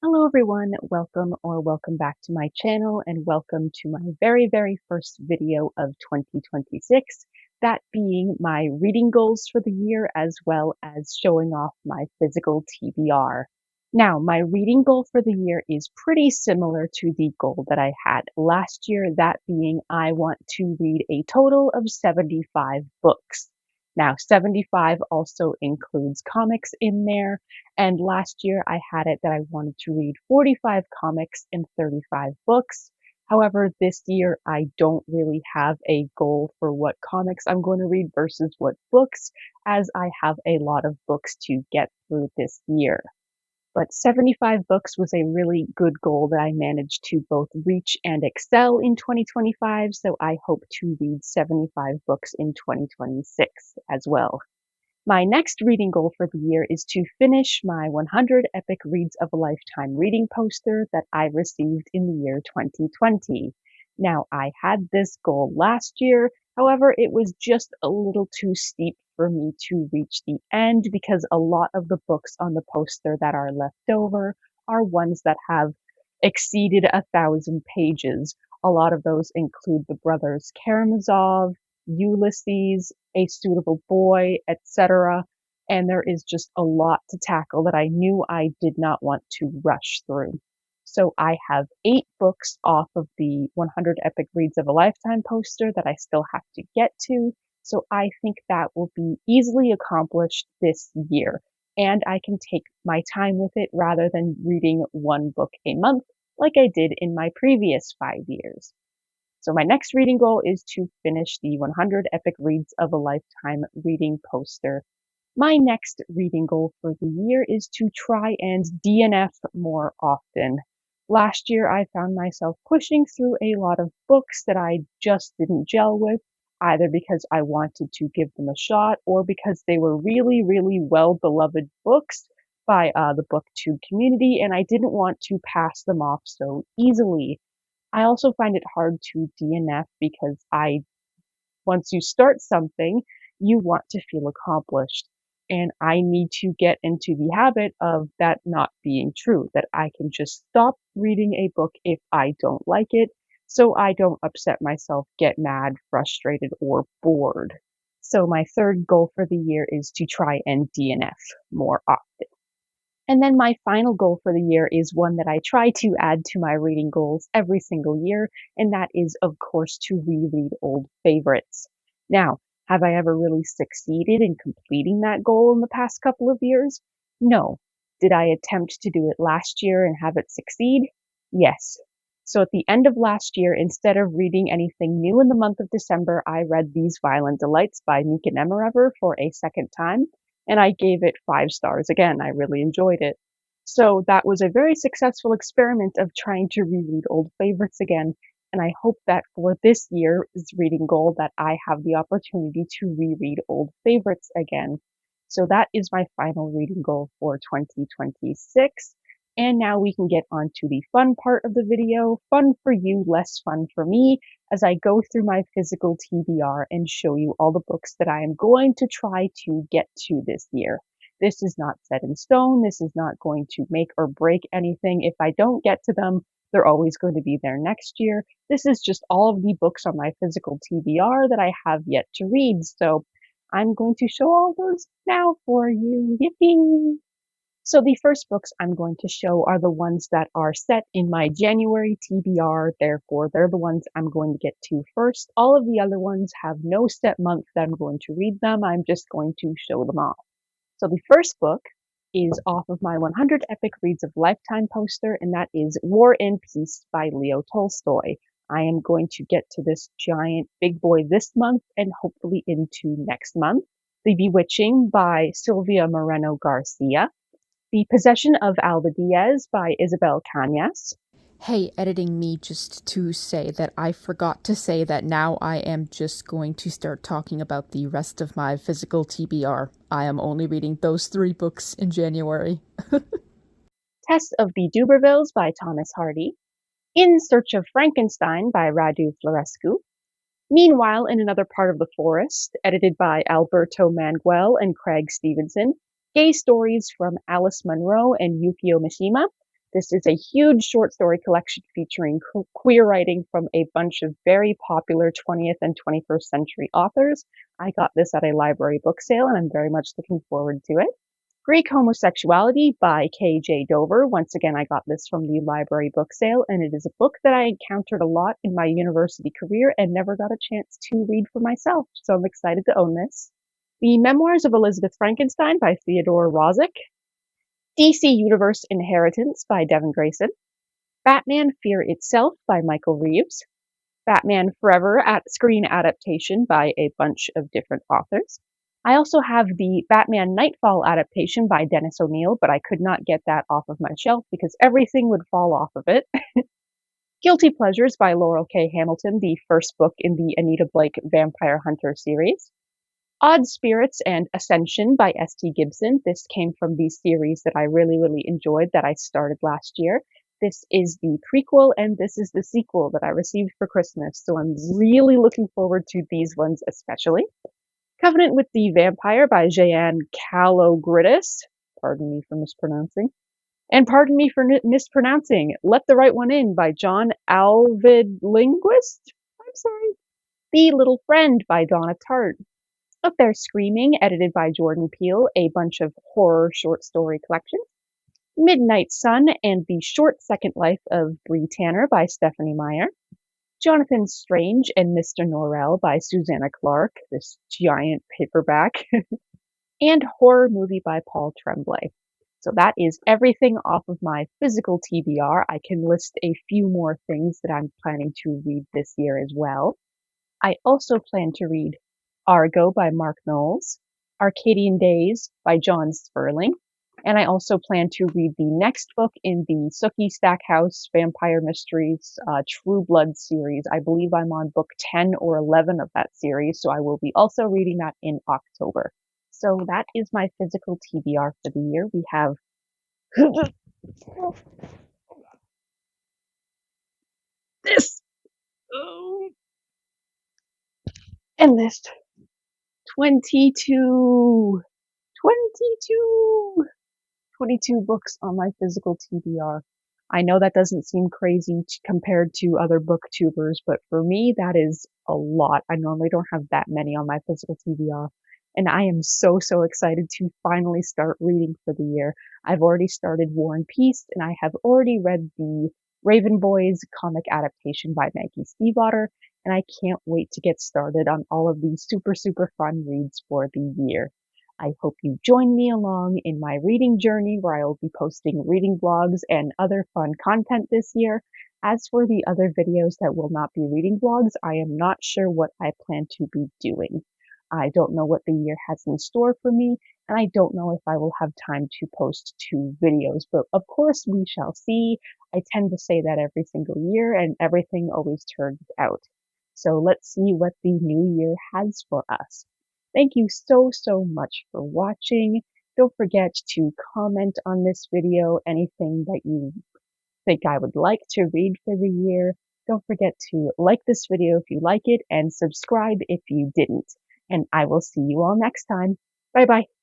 Hello everyone, welcome back to my channel and welcome to my very first video of 2026, that being my reading goals for the year as well as showing off my physical TBR. Now, my reading goal for the year is pretty similar to the goal that I had last year, that being I want to read a total of 75 books. Now, 75 also includes comics in there, and last year I had it that I wanted to read 45 comics and 35 books. However, this year I don't really have a goal for what comics I'm going to read versus what books, as I have a lot of books to get through this year. But 75 books was a really good goal that I managed to both reach and excel in 2025, so I hope to read 75 books in 2026 as well. My next reading goal for the year is to finish my 100 Epic Reads of a Lifetime reading poster that I received in the year 2020. Now, I had this goal last year, however, it was just a little too steep for me to reach the end because a lot of the books on the poster that are left over are ones that have exceeded 1,000 pages. A lot of those include the brothers Karamazov, Ulysses, A Suitable Boy, etc. And there is just a lot to tackle that I knew I did not want to rush through. So I have 8 books off of the 100 Epic Reads of a Lifetime poster that I still have to get to. So I think that will be easily accomplished this year. And I can take my time with it rather than reading one book a month like I did in my previous 5 years. So my next reading goal is to finish the 100 Epic Reads of a Lifetime reading poster. My next reading goal for the year is to try and DNF more often. Last year, I found myself pushing through a lot of books that I just didn't gel with, either because I wanted to give them a shot or because they were really well-beloved books by the BookTube community, and I didn't want to pass them off so easily. I also find it hard to DNF because once you start something, you want to feel accomplished. And I need to get into the habit of that not being true, that I can just stop reading a book if I don't like it, so I don't upset myself, get mad, frustrated, or bored. So my third goal for the year is to try and DNF more often. And then my final goal for the year is one that I try to add to my reading goals every single year, and that is, of course, to reread old favorites. Now, have I ever really succeeded in completing that goal in the past couple of years? No. Did I attempt to do it last year and have it succeed? Yes. So at the end of last year, instead of reading anything new in the month of December, I read These Violent Delights by Mika Nemerever for a second time, and I gave it 5 stars again. I really enjoyed it. So that was a very successful experiment of trying to reread old favorites again, and I hope that for this year's reading goal that I have the opportunity to reread old favorites again. So that is my final reading goal for 2026. And now we can get on to the fun part of the video. Fun for you, less fun for me, as I go through my physical TBR and show you all the books that I am going to try to get to this year. This is not set in stone. This is not going to make or break anything. If I don't get to them, they're always going to be there next year. This is just all of the books on my physical TBR that I have yet to read. So I'm going to show all those now for you. Yippee! So the first books I'm going to show are the ones that are set in my January TBR, therefore they're the ones I'm going to get to first. All of the other ones have no set month that I'm going to read them, I'm just going to show them off. So the first book is off of my 100 Epic Reads of Lifetime poster, and that is War and Peace by Leo Tolstoy. I am going to get to this giant big boy this month and hopefully into next month. The Bewitching by Silvia Moreno Garcia. The Possession of Alba Diaz by Isabel Cañas. Hey, editing me just to say that I forgot to say that now I am just going to start talking about the rest of my physical TBR. I am only reading those 3 books in January. Tess of the Dubervilles by Thomas Hardy. In Search of Frankenstein by Radu Florescu. Meanwhile, in Another Part of the Forest, edited by Alberto Manguel and Craig Stevenson. Gay Stories from Alice Munro and Yukio Mishima. This is a huge short story collection featuring queer writing from a bunch of very popular 20th and 21st century authors. I got this at a library book sale, and I'm very much looking forward to it. Greek Homosexuality by K.J. Dover. Once again, I got this from the library book sale, and it is a book that I encountered a lot in my university career and never got a chance to read for myself, so I'm excited to own this. The Memoirs of Elizabeth Frankenstein by Theodore Rozic. DC Universe Inheritance by Devin Grayson. Batman Fear Itself by Michael Reeves. Batman Forever screen adaptation by a bunch of different authors. I also have the Batman Nightfall adaptation by Dennis O'Neil, but I could not get that off of my shelf because everything would fall off of it. Guilty Pleasures by Laurel K. Hamilton, the first book in the Anita Blake Vampire Hunter series. Odd Spirits and Ascension by S.T. Gibson. This came from the series that I really, really enjoyed that I started last year. This is the prequel, and this is the sequel that I received for Christmas, so I'm really looking forward to these ones especially. Covenant with the Vampire by Jeanne Calogridis. Pardon me for mispronouncing. And pardon me for mispronouncing Let the Right One In by John Alvid Linguist. I'm sorry. The Little Friend by Donna Tartt. Up There Screaming, edited by Jordan Peele, a bunch of horror short story collections. Midnight Sun and the Short Second Life of Bree Tanner by Stephanie Meyer. Jonathan Strange and Mr. Norrell by Susanna Clarke, this giant paperback. And Horror Movie by Paul Tremblay. So that is everything off of my physical TBR. I can list a few more things that I'm planning to read this year as well. I also plan to read Argo by Mark Knowles, Arcadian Days by John Sperling, and I also plan to read the next book in the Sookie Stackhouse Vampire Mysteries True Blood series. I believe I'm on book 10 or 11 of that series, so I will be also reading that in October. So that is my physical TBR for the year. We have this and this 22 books on my physical TBR. I know that doesn't seem crazy compared to other booktubers, but for me, that is a lot. I normally don't have that many on my physical TBR, and I am so excited to finally start reading for the year. I've already started War and Peace, and I have already read the Raven Boys comic adaptation by Maggie Stiefvater, and I can't wait to get started on all of these super fun reads for the year. I hope you join me along in my reading journey where I will be posting reading vlogs and other fun content this year. As for the other videos that will not be reading vlogs, I am not sure what I plan to be doing. I don't know what the year has in store for me, and I don't know if I will have time to post 2 videos, but of course we shall see. I tend to say that every single year, and everything always turns out. So let's see what the new year has for us. Thank you so much for watching. Don't forget to comment on this video, anything that you think I would like to read for the year. Don't forget to like this video if you like it and subscribe if you didn't. And I will see you all next time. Bye bye.